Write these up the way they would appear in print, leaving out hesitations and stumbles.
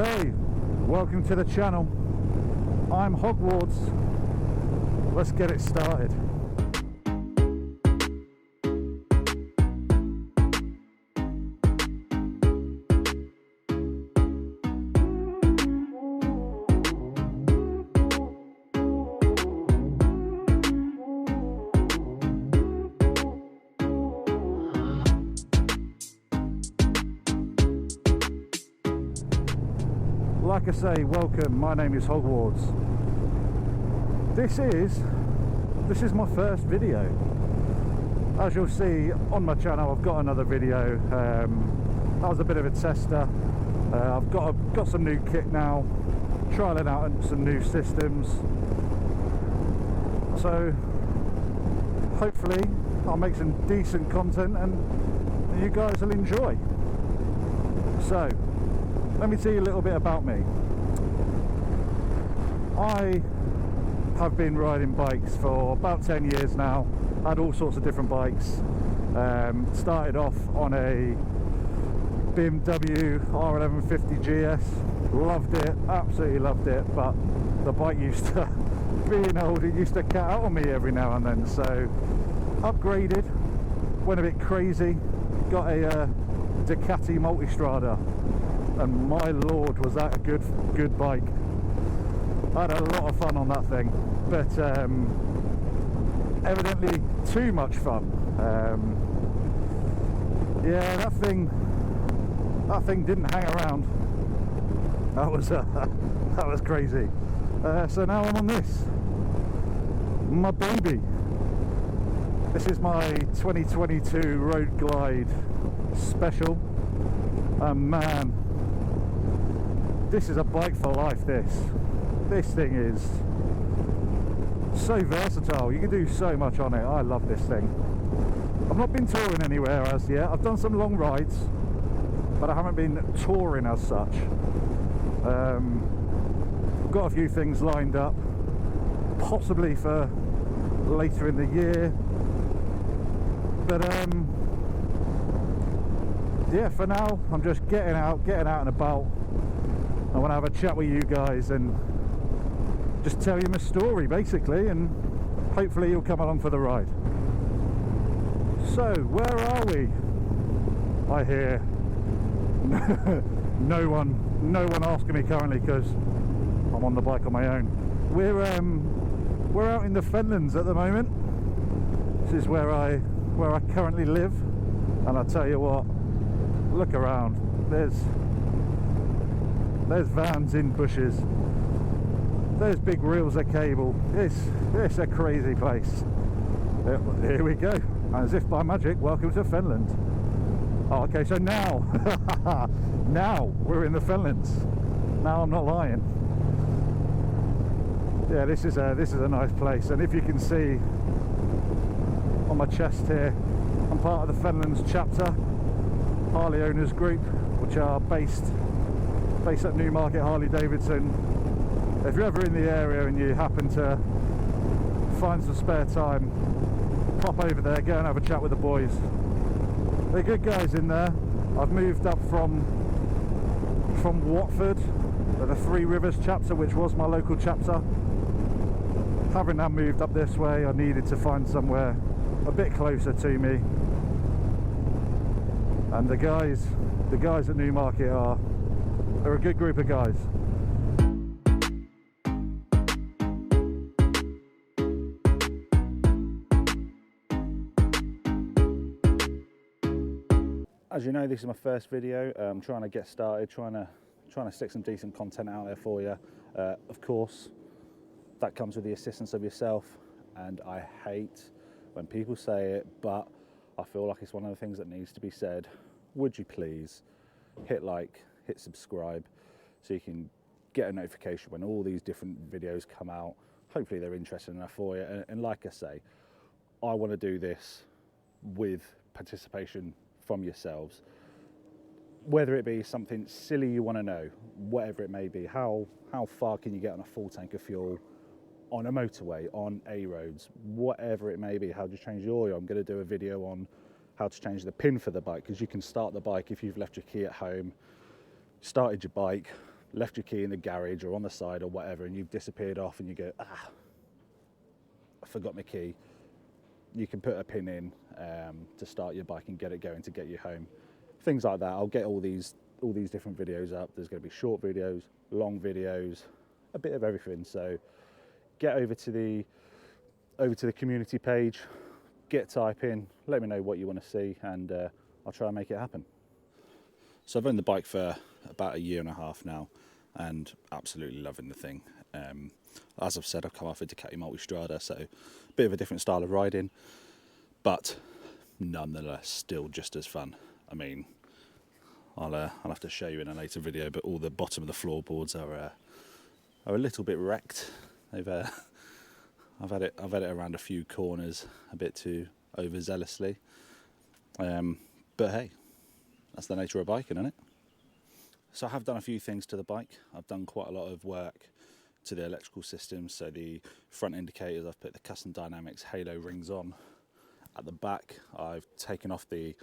Hey, welcome to the channel. I'm Hogwarts. Let's get it started. Like I say, welcome. My name is Hogwarts. This is my first video. As you'll see on my channel, I've got another video. That was a bit of a tester. I've got some new kit now, trialing out some new systems. So hopefully I'll make some decent content and you guys will enjoy. So let me tell you a little bit about me. I have been riding bikes for about 10 years now. Had all sorts of different bikes. Started off on a BMW R1150 GS. Loved it, absolutely loved it, but the bike used to, being old, it used to cut out on me every now and then. So upgraded, went a bit crazy, got a Ducati Multistrada. And my lord, was that a good bike. I had a lot of fun on that thing, but evidently too much fun. Yeah, that thing didn't hang around. That was crazy. So now I'm on this, my baby. This is my 2022 Road Glide Special, and man, this is a bike for life. This thing is so versatile. You can do so much on it. I love this thing. I've not been touring anywhere as yet. I've done some long rides, but I haven't been touring as such. Got a few things lined up, possibly for later in the year. But yeah, for now I'm just getting out and about. I want to have a chat with you guys and just tell you my story basically, and hopefully you'll come along for the ride. So where are we? I hear no one asking me currently because I'm on the bike on my own. We're out in the Fenlands at the moment. This is where I currently live, and I tell you what, look around. There's vans in bushes. There's big reels of cable. It's a crazy place. Here we go. As if by magic, welcome to Fenland. Oh, okay, so now we're in the Fenlands. Now I'm not lying. Yeah, this is a nice place, and if you can see on my chest here, I'm part of the Fenlands chapter, Harley Owners Group, which are based at Newmarket Harley Davidson. If you're ever in the area and you happen to find some spare time, pop over there, go and have a chat with the boys. They're good guys in there. I've moved up from Watford, the Three Rivers chapter, which was my local chapter. Having now moved up this way, I needed to find somewhere a bit closer to me. And the guys at Newmarket they're a good group of guys. As you know, this is my first video. I'm trying to get started, trying to stick some decent content out there for you. Of course, that comes with the assistance of yourself, and I hate when people say it, but I feel like it's one of the things that needs to be said. Would you please hit like, hit subscribe, so you can get a notification when all these different videos come out. Hopefully they're interesting enough for you, and like I say, I want to do this with participation from yourselves, whether it be something silly you want to know, whatever it may be. How far can you get on a full tank of fuel on a motorway, on A roads, whatever it may be? How do you change the oil? I'm going to do a video on how to change the pin for the bike, because you can start the bike if you've left your key at home, started your bike, left your key in the garage or on the side or whatever, and you've disappeared off and you go, ah, I forgot my key. You can put a pin in to start your bike and get it going to get you home. Things like that. I'll get all these different videos up. There's going to be short videos, long videos, a bit of everything. So get over to the community page, get typing, let me know what you want to see, and I'll try and make it happen. So I've owned the bike for about 1.5 years now, and absolutely loving the thing. As I've said, I've come off a Ducati Multistrada, so a bit of a different style of riding, but nonetheless still just as fun. I mean, I'll have to show you in a later video, but all the bottom of the floorboards are a little bit wrecked. I've had it around a few corners a bit too overzealously, but hey, that's the nature of biking, isn't it? So I have done a few things to the bike. I've done quite a lot of work to the electrical system. So the front indicators, I've put the Custom Dynamics Halo rings on. At the back, I've taken off the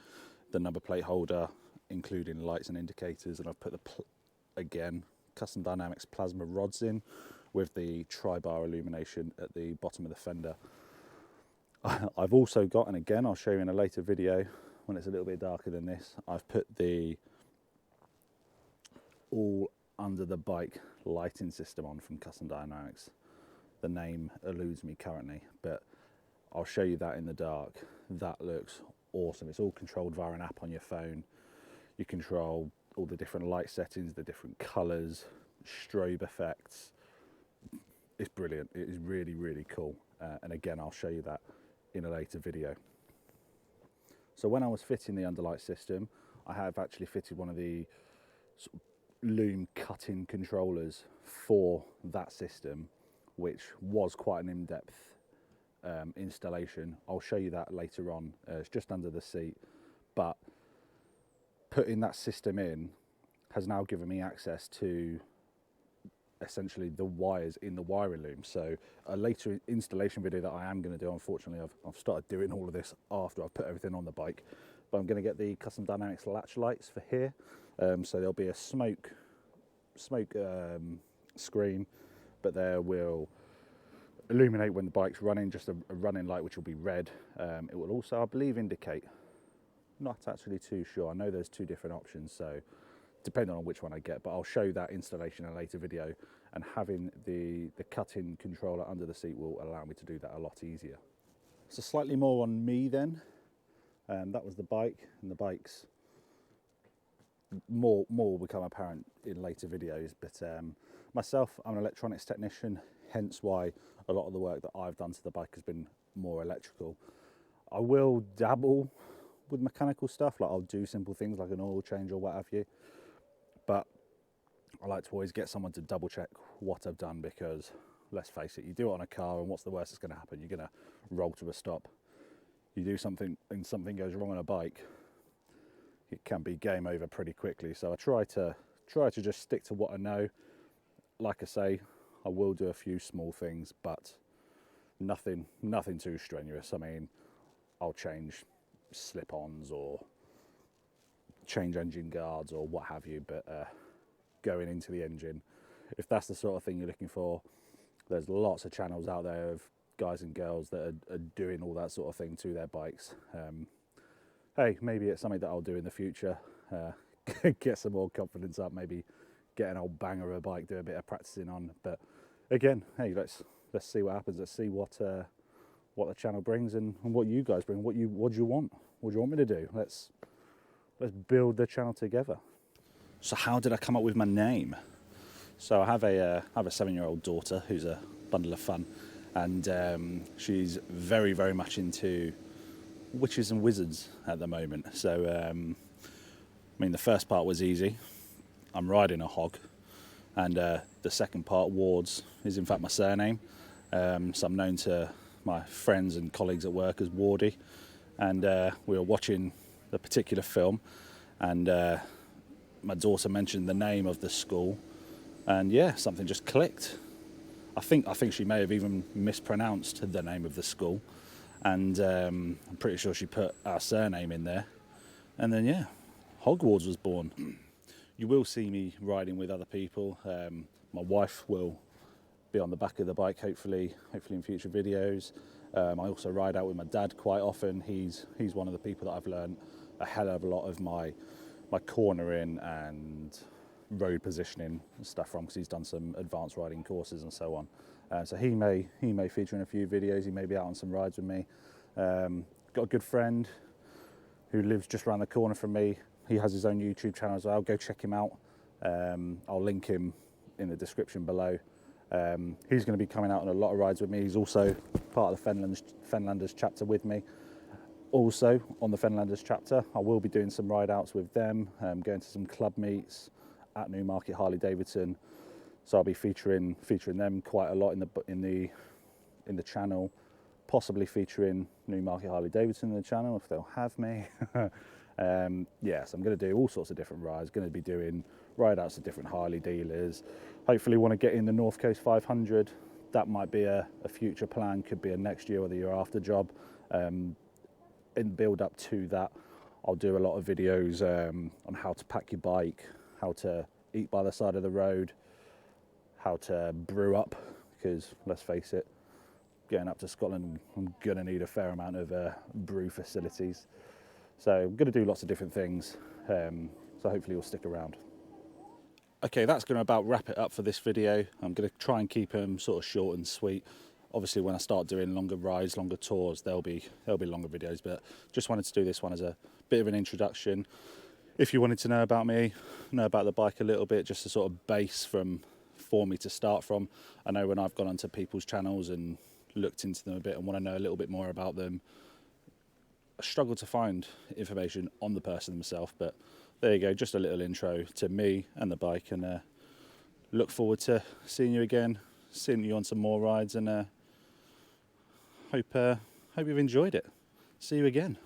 number plate holder, including lights and indicators, and I've put again Custom Dynamics plasma rods in with the tri-bar illumination at the bottom of the fender. I've also got, and again I'll show you in a later video when it's a little bit darker than this, I've put the all under the bike lighting system on from Custom Dynamics. The name eludes me currently, but I'll show you that in the dark. That looks awesome. It's all controlled via an app on your phone. You control all the different light settings, the different colours, strobe effects. It's brilliant. It is really, really cool. And again, I'll show you that in a later video. So when I was fitting the underlight system, I have actually fitted one of the sort of loom cut-in controllers for that system, which was quite an in-depth installation. I'll show you that later on. It's just under the seat, but putting that system in has now given me access to essentially the wires in the wiring loom. So a later installation video that I am going to do, unfortunately I've started doing all of this after I've put everything on the bike, but I'm going to get the Custom Dynamics latch lights for here. So there'll be a smoke screen, but there will illuminate when the bike's running, just a running light which will be red. It will also, I believe, indicate. Not actually too sure. I know there's 2 different options, so depending on which one I get, but I'll show that installation in a later video, and having the cut-in controller under the seat will allow me to do that a lot easier. So slightly more on me then. That was the bike, and the bike's more will become apparent in later videos, but myself, I'm an electronics technician, hence why a lot of the work that I've done to the bike has been more electrical. I will dabble with mechanical stuff, like I'll do simple things like an oil change or what have you, but I like to always get someone to double check what I've done, because let's face it, you do it on a car and what's the worst that's going to happen? You're going to roll to a stop. You do something and something goes wrong on a bike, it can be game over pretty quickly. So I try to just stick to what I know. Like I say, I will do a few small things, but nothing too strenuous. I mean, I'll change slip-ons or change engine guards or what have you, but going into the engine, if that's the sort of thing you're looking for, there's lots of channels out there of guys and girls that are doing all that sort of thing to their bikes. Hey, maybe it's something that I'll do in the future, get some more confidence up, maybe get an old banger of a bike, do a bit of practicing on. But again, hey, let's see what happens. Let's see what the channel brings and what you guys bring. What do you want? What do you want me to do? Let's build the channel together. So how did I come up with my name? So I have a 7-year-old daughter who's a bundle of fun, and she's very, very much into witches and wizards at the moment. So I mean, the first part was easy. I'm riding a hog, and the second part, Wards, is in fact my surname. So I'm known to my friends and colleagues at work as Wardy, and we were watching the particular film, and my daughter mentioned the name of the school, and yeah, something just clicked. I think she may have even mispronounced the name of the school, and I'm pretty sure she put our surname in there, and then yeah, Hogwarts was born. You will see me riding with other people. My wife will be on the back of the bike, hopefully in future videos. I also ride out with my dad quite often. He's one of the people that I've learned a hell of a lot of my cornering and road positioning and stuff from, because he's done some advanced riding courses and so on. So he may feature in a few videos. He may be out on some rides with me. Got a good friend who lives just around the corner from me. He has his own YouTube channel as well. Go check him out. I'll link him in the description below. He's going to be coming out on a lot of rides with me. He's also part of the Fenlanders chapter with me. Also on the Fenlanders chapter, I will be doing some ride outs with them, going to some club meets at Newmarket Harley Davidson. So I'll be featuring them quite a lot in the channel, possibly featuring Newmarket Harley Davidson in the channel if they'll have me. Yes, I'm going to do all sorts of different rides. Going to be doing ride outs to different Harley dealers. Hopefully want to get in the North Coast 500. That might be a future plan, could be a next year or the year after job. In build up to that, I'll do a lot of videos on how to pack your bike, how to eat by the side of the road, how to brew up, because let's face it, getting up to Scotland, I'm gonna need a fair amount of brew facilities. So I'm gonna do lots of different things, so hopefully you'll stick around. Okay, that's gonna about wrap it up for this video. I'm gonna try and keep them sort of short and sweet. Obviously when I start doing longer rides, longer tours, there'll be longer videos, but just wanted to do this one as a bit of an introduction. If you wanted to know about me, know about the bike a little bit, just a sort of base for me to start from. I know when I've gone onto people's channels and looked into them a bit and want to know a little bit more about them, I struggle to find information on the person themselves, but there you go, just a little intro to me and the bike, and look forward to seeing you again, seeing you on some more rides, and hope you've enjoyed it. See you again.